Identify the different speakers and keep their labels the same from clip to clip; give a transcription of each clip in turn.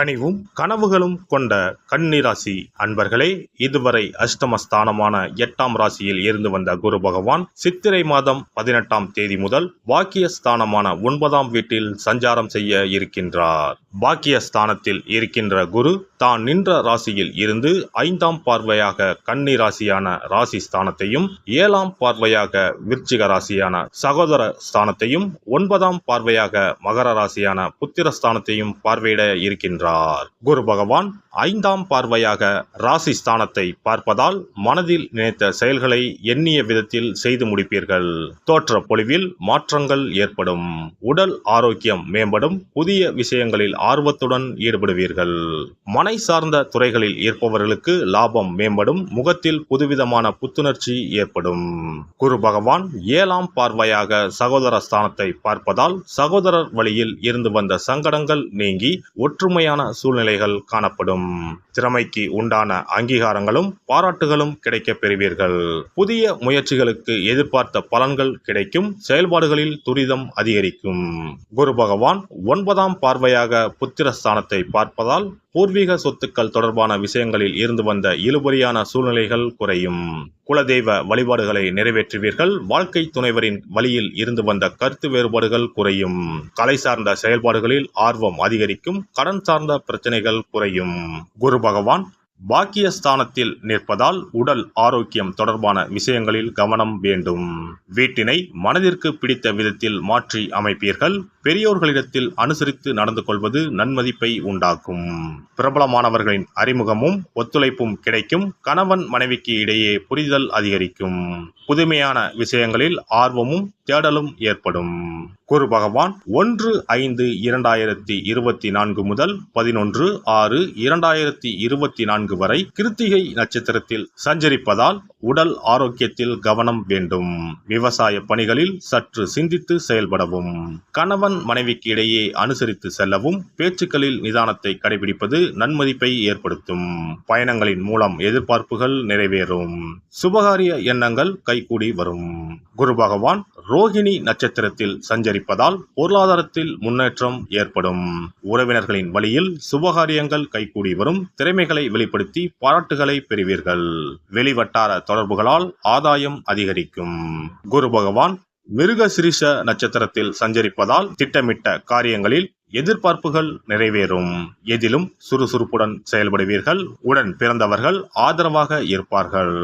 Speaker 1: கனிவும் கனவுகளும் கொண்ட கன்னி ராசி அன்பர்களே, இதுவரை அஷ்டமஸ்தானமான 8ஆம் ராசியில் இருந்து வந்த குரு பகவான் சித்திரை மாதம் 18ஆம் தேதி முதல் பாக்கியஸ்தானமான 9ஆம் வீட்டில் சஞ்சாரம் செய்ய இருக்கின்றார். பாக்கியஸ்தானத்தில் இருக்கின்ற குரு தான் நின்ற ராசியில் இருந்து 5ஆம் பார்வையாக கன்னி ராசியான ராசி ஸ்தானத்தையும், 7ஆம் பார்வையாக விருச்சிக ராசியான சகோதர ஸ்தானத்தையும், 9ஆம் பார்வையாக மகர ராசியான புத்திரஸ்தானத்தையும் பார்வையிட இருக்கின்றார். குரு பகவான் 5ஆம் பார்வையாக ராசி ஸ்தானத்தை பார்ப்பதால் மனதில் நினைத்த செயல்களை எண்ணிய விதத்தில் செய்து முடிப்பீர்கள். தோற்ற பொலிவில் மாற்றங்கள் ஏற்படும். உடல் ஆரோக்கியம் மேம்படும். புதிய விஷயங்களில் ஆர்வத்துடன் ஈடுபடுவீர்கள். மனை சார்ந்த துறைகளில் இருப்பவர்களுக்கு லாபம் மேம்படும். முகத்தில் புதுவிதமான புத்துணர்ச்சி ஏற்படும். குரு பகவான் 7ஆம் பார்வையாக சகோதர ஸ்தானத்தை பார்ப்பதால் சகோதரர் வழியில் இருந்து வந்த சங்கடங்கள் நீங்கி ஒற்றுமையான சூழ்நிலைகள் காணப்படும். திறமைக்கு உண்டான அங்கீகாரங்களும் பாராட்டுகளும் கிடைக்கப் பெறுவீர்கள். புதிய முயற்சிகளுக்கு எதிர்பார்த்த பலன்கள் கிடைக்கும். செயல்பாடுகளில் துரிதம் அதிகரிக்கும். குரு பகவான் 9ஆம் பார்வையாக புத்திரஸ்தானத்தை பார்ப்பதால் பூர்வீக சொத்துக்கள் தொடர்பான விஷயங்களில் இருந்து வந்த இழுபறியான சூழ்நிலைகள் குறையும். குலதெய்வ வழிபாடுகளை நிறைவேற்றுவீர்கள். வாழ்க்கை துணைவரின் வழியில் இருந்து வந்த கருத்து வேறுபாடுகள் குறையும். கலை சார்ந்த செயல்பாடுகளில் ஆர்வம் அதிகரிக்கும். கடன் சார்ந்த பிரச்சனைகள் குறையும். குரு பகவான் பாக்கியஸ்தானத்தில் நிற்பதால் உடல் ஆரோக்கியம் தொடர்பான விஷயங்களில் கவனம் வேண்டும். வீட்டினை மனதிற்கு பிடித்த விதத்தில் மாற்றி அமைப்பீர்கள். பெரியோர்களிடத்தில் அனுசரித்து நடந்து கொள்வது நன்மதிப்பை உண்டாக்கும். பிரபலமானவர்களின் அறிமுகமும் ஒத்துழைப்பும் கிடைக்கும். கணவன் மனைவிக்கு இடையே புரிதல் அதிகரிக்கும். புதுமையான விஷயங்களில் ஆர்வமும் தேடலும் ஏற்படும். குரு பகவான் 1/5/2024 முதல் 11/6/2024 வரை கிருத்திகை நட்சத்திரத்தில் சஞ்சரிப்பதால் உடல் ஆரோக்கியத்தில் கவனம் வேண்டும். விவசாய பணிகளில் சற்று சிந்தித்து செயல்படவும். கணவன் மனைவிக்கு இடையே அனுசரித்து செல்லவும். பேச்சுக்களில் நிதானத்தை கடைபிடிப்பது நன்மதிப்பை ஏற்படுத்தும். பயணங்களின் மூலம் எதிர்பார்ப்புகள் நிறைவேறும். சுபகாரிய எண்ணங்கள் கைகூடி வரும். குரு பகவான் ரோகிணி நட்சத்திரத்தில் சஞ்சரிப்பதால் பொருளாதாரத்தில் முன்னேற்றம் ஏற்படும். உறவினர்களின் வழியில் சுபகாரியங்கள் கைகூடி வரும். திறமைகளை வெளிப்படுத்தி பாராட்டுகளை பெறுவீர்கள். வெளிவட்டார தொடர்புகளால் ஆதாயம் அதிகரிக்கும். குரு பகவான் மிருகசிரிஷ நட்சத்திரத்தில் சஞ்சரிப்பதால் திட்டமிட்ட காரியங்களில் எதிர்பார்ப்புகள் நிறைவேறும். எதிலும் சுறுசுறுப்புடன் செயல்படுவீர்கள். உடன் பிறந்தவர்கள் ஆதரவாக இருப்பார்கள்.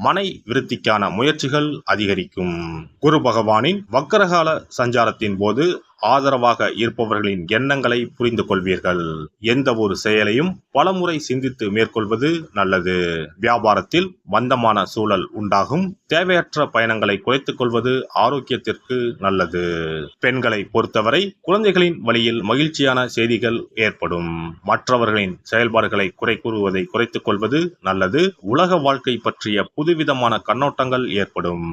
Speaker 1: மனை விருத்திக்கான முயற்சிகள் அதிகரிக்கும். குரு பகவானின் வக்கரகால சஞ்சாரத்தின் போது ஆதரவாக இருப்பவர்களின் எண்ணங்களை புரிந்து கொள்வீர்கள். எந்த ஒரு செயலையும் பலமுறை சிந்தித்து மேற்கொள்வது நல்லது. வியாபாரத்தில் மந்தமான சூழல் உண்டாகும். தேவையற்ற பயணங்களை குறைத்துக் கொள்வது ஆரோக்கியத்திற்கு நல்லது. பெண்களை பொறுத்தவரை குழந்தைகளின் வழியில் மகிழ்ச்சியான செய்திகள் ஏற்படும். மற்றவர்களின் செயல்பாடுகளை குறை கூறுவதை குறைத்துக் கொள்வது நல்லது. உலக வாழ்க்கை பற்றிய புதுவிதமான கண்ணோட்டங்கள் ஏற்படும்.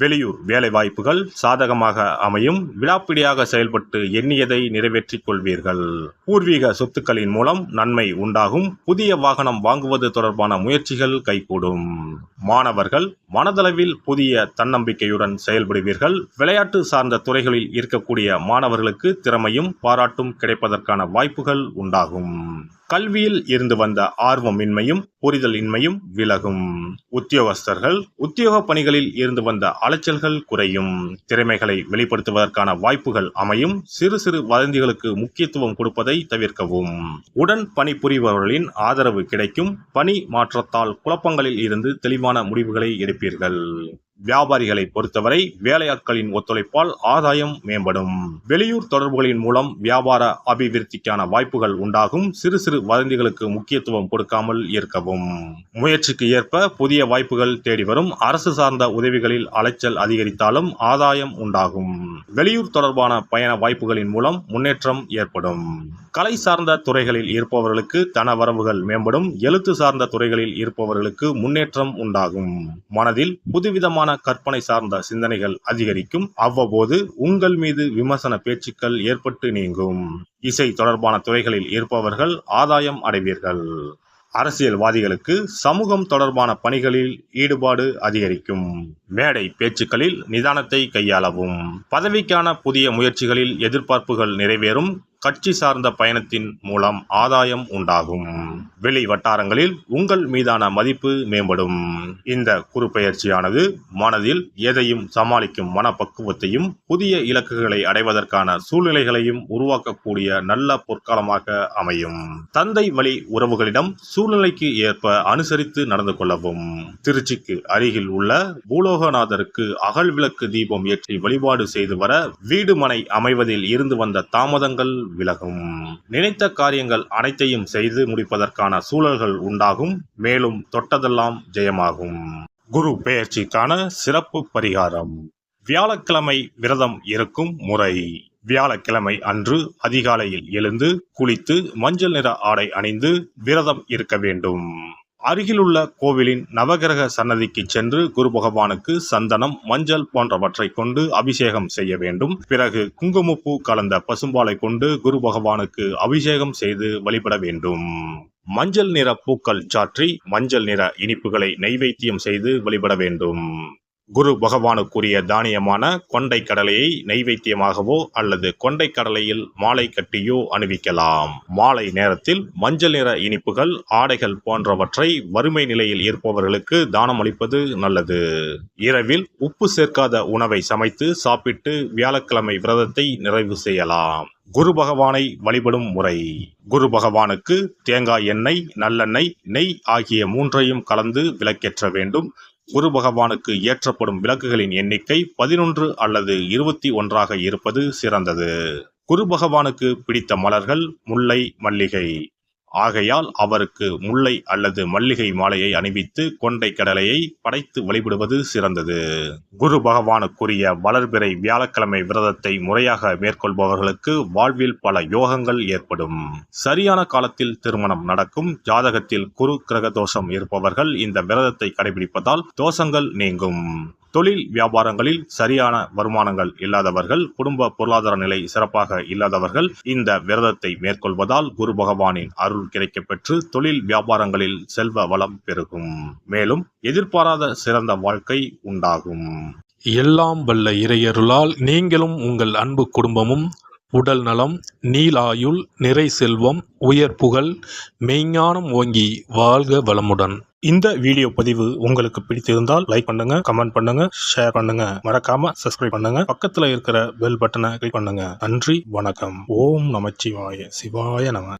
Speaker 1: வெளியூர் வேலை வாய்ப்புகள் சாதகமாக அமையும். விடாப்பிடியாக செயல்பட்டு எண்ணியதை நிறைவேற்றிக் கொள்வீர்கள். பூர்வீக சொத்துக்களின் மூலம் நன்மை உண்டாகும். புதிய வாகனம் வாங்குவது தொடர்பான முயற்சிகள் கைகூடும். மாணவர்கள் மனதளவில் புதிய தன்னம்பிக்கையுடன் செயல்படுவீர்கள். விளையாட்டு சார்ந்த துறைகளில் இருக்கக்கூடிய மாணவர்களுக்கு திறமையும் பாராட்டும் கிடைப்பதற்கான வாய்ப்புகள் உண்டாகும். கல்வியில் இருந்து வந்த ஆர்வமின்மையும் புரிதல் இன்மையும் விலகும். உத்தியோகஸ்தர்கள் உத்தியோக பணிகளில் இருந்து வந்த அலைச்சல்கள் குறையும். திறமைகளை வெளிப்படுத்துவதற்கான வாய்ப்புகள் அமையும். சிறு சிறு வதந்திகளுக்கு முக்கியத்துவம் கொடுப்பதை தவிர்க்கவும். உடன் பணிபுரிபவர்களின் ஆதரவு கிடைக்கும். பணி மாற்றத்தால் குழப்பங்களில் இருந்து தெளிவான முடிவுகளை எடுப்பீர்கள். வியாபாரிகளை பொறுத்தவரை வேலையாட்களின் ஒத்துழைப்பால் ஆதாயம் மேம்படும். வெளியூர் தொடர்புகளின் மூலம் வியாபார அபிவிருத்திக்கான வாய்ப்புகள் உண்டாகும். சிறு சிறு வதந்திகளுக்கு முக்கியத்துவம் கொடுக்காமல் இருக்கவும். முயற்சிக்கு ஏற்ப புதிய வாய்ப்புகள் தேடி வரும். அரசு சார்ந்த உதவிகளில் அலைச்சல் அதிகரித்தாலும் ஆதாயம் உண்டாகும். வெளியூர் தொடர்பான பயண வாய்ப்புகளின் மூலம் முன்னேற்றம் ஏற்படும். கலை சார்ந்த துறைகளில் இருப்பவர்களுக்கு தன வரவுகள் மேம்படும். எழுத்து சார்ந்த துறைகளில் இருப்பவர்களுக்கு முன்னேற்றம் உண்டாகும். மனதில் புதுவிதமான கற்பனை சார்ந்த சிந்தனைகள் அதிகரிக்கும். அவ்வப்போது உங்கள் மீது விமர்சன பேச்சுக்கள் ஏற்பட்டு நீங்கும். இசை தொடர்பான துறைகளில் இருப்பவர்கள் ஆதாயம் அடைவீர்கள். அரசியல்வாதிகளுக்கு சமூகம் தொடர்பான பணிகளில் ஈடுபாடு அதிகரிக்கும். மேடை பேச்சுக்களில் நிதானத்தை கையாளவும். பதவிக்கான புதிய முயற்சிகளில் எதிர்பார்ப்புகள் நிறைவேறும். கட்சி சார்ந்த பயணத்தின் மூலம் ஆதாயம் உண்டாகும். வெளி வட்டாரங்களில் உங்கள் மீதான மதிப்பு மேம்படும். இந்த குரு பெயர்ச்சியானது மனதில் எதையும் சமாளிக்கும் மனப்பக்குவத்தையும் புதிய இலக்குகளை அடைவதற்கான சூழ்நிலைகளையும் உருவாக்கக்கூடிய நல்ல பொற்காலமாக அமையும். தந்தை வழி உறவுகளிடம் சூழ்நிலைக்கு ஏற்ப அனுசரித்து நடந்து கொள்ளவும். திருச்சிக்கு அருகில் உள்ள பூலோகநாதருக்கு அகல் விளக்கு தீபம் ஏற்றி வழிபாடு செய்து வர வீடு மனை அமைவதில் இருந்து வந்த தாமதங்கள் விலகும். நினைத்த காரியங்கள் அனைத்தையும் செய்து முடிப்பதற்கான சூழல்கள் உண்டாகும். மேலும் தொட்டதெல்லாம் ஜெயமாகும். குரு பெயர்ச்சிக்கான சிறப்பு பரிகாரம். வியாழக்கிழமை விரதம் இருக்கும் முறை. வியாழக்கிழமை அன்று அதிகாலையில் எழுந்து குளித்து மஞ்சள் நிற ஆடை அணிந்து விரதம் இருக்க வேண்டும். அருகிலுள்ள கோவிலின் நவகிரக சன்னதிக்கு சென்று குரு பகவானுக்கு சந்தனம், மஞ்சள் போன்றவற்றை கொண்டு அபிஷேகம் செய்ய வேண்டும். பிறகு குங்குமப்பூ கலந்த பசும்பாலை கொண்டு குரு பகவானுக்கு அபிஷேகம் செய்து வழிபட வேண்டும். மஞ்சள் நிற பூக்கள் சாற்றி மஞ்சள் நிற இனிப்புகளை நைவேத்தியம் செய்து வழிபட வேண்டும். குரு பகவானுக்குரிய தானியமான கொண்டை கடலையை நைவேத்தியமாகவோ அல்லது கொண்டை கடலையில் மாலை கட்டியோ அணிவிக்கலாம். மாலை நேரத்தில் மஞ்சள் நிற இனிப்புகள், ஆடைகள் போன்றவற்றை வறுமை நிலையில் இருப்பவர்களுக்கு தானம் அளிப்பது நல்லது. இரவில் உப்பு சேர்க்காத உணவை சமைத்து சாப்பிட்டு வியாழக்கிழமை விரதத்தை நிறைவு செய்யலாம். குரு பகவானை வழிபடும் முறை. குரு பகவானுக்கு தேங்காய் எண்ணெய், நல்லெண்ணெய், நெய் ஆகிய மூன்றையும் கலந்து விளக்கேற்ற வேண்டும். குரு பகவானுக்கு ஏற்றப்படும் விளக்குகளின் எண்ணிக்கை 11 அல்லது 21 இருப்பது சிறந்தது. குரு பகவானுக்கு பிடித்த மலர்கள் முல்லை, மல்லிகை. ஆகையால் அவருக்கு முல்லை அல்லது மல்லிகை மாலையை அணிவித்து கொண்டை கடலையை படைத்து வழிபடுவது சிறந்தது. குரு பகவானுக்குரிய வளர்பிறை வியாழக்கிழமை விரதத்தை முறையாக மேற்கொள்பவர்களுக்கு வாழ்வில் பல யோகங்கள் ஏற்படும். சரியான காலத்தில் திருமணம் நடக்கும். ஜாதகத்தில் குரு கிரக தோஷம் இருப்பவர்கள் இந்த விரதத்தை கடைபிடிப்பதால் தோஷங்கள் நீங்கும். தொழில் வியாபாரங்களில் சரியான வருமானங்கள் இல்லாதவர்கள், குடும்ப பொருளாதார நிலை சிறப்பாக இல்லாதவர்கள் இந்த விரதத்தை மேற்கொள்வதால் குரு பகவானின் அருள் கிடைக்கப்பெற்று தொழில் வியாபாரங்களில் செல்வ வளம் பெருகும். மேலும் எதிர்பாராத சிறந்த வாழ்க்கை உண்டாகும்.
Speaker 2: எல்லாம் வல்ல இறையருளால் நீங்களும் உங்கள் அன்பு குடும்பமும் உடல் நலம், நீலாயுள், நிறை செல்வம், உயர் புகழ், மெய்ஞானம் ஓங்கி வாழ்க வளமுடன்.
Speaker 3: இந்த வீடியோ பதிவு உங்களுக்கு பிடித்திருந்தால் லைக் பண்ணுங்க, கமெண்ட் பண்ணுங்க, ஷேர் பண்ணுங்க, மறக்காம சப்ஸ்கிரைப் பண்ணுங்க, பக்கத்துல இருக்கிற பெல் பட்டனை கிளிக் பண்ணுங்க. நன்றி, வணக்கம். ஓம் நமச்சிவாய. சிவாய நம.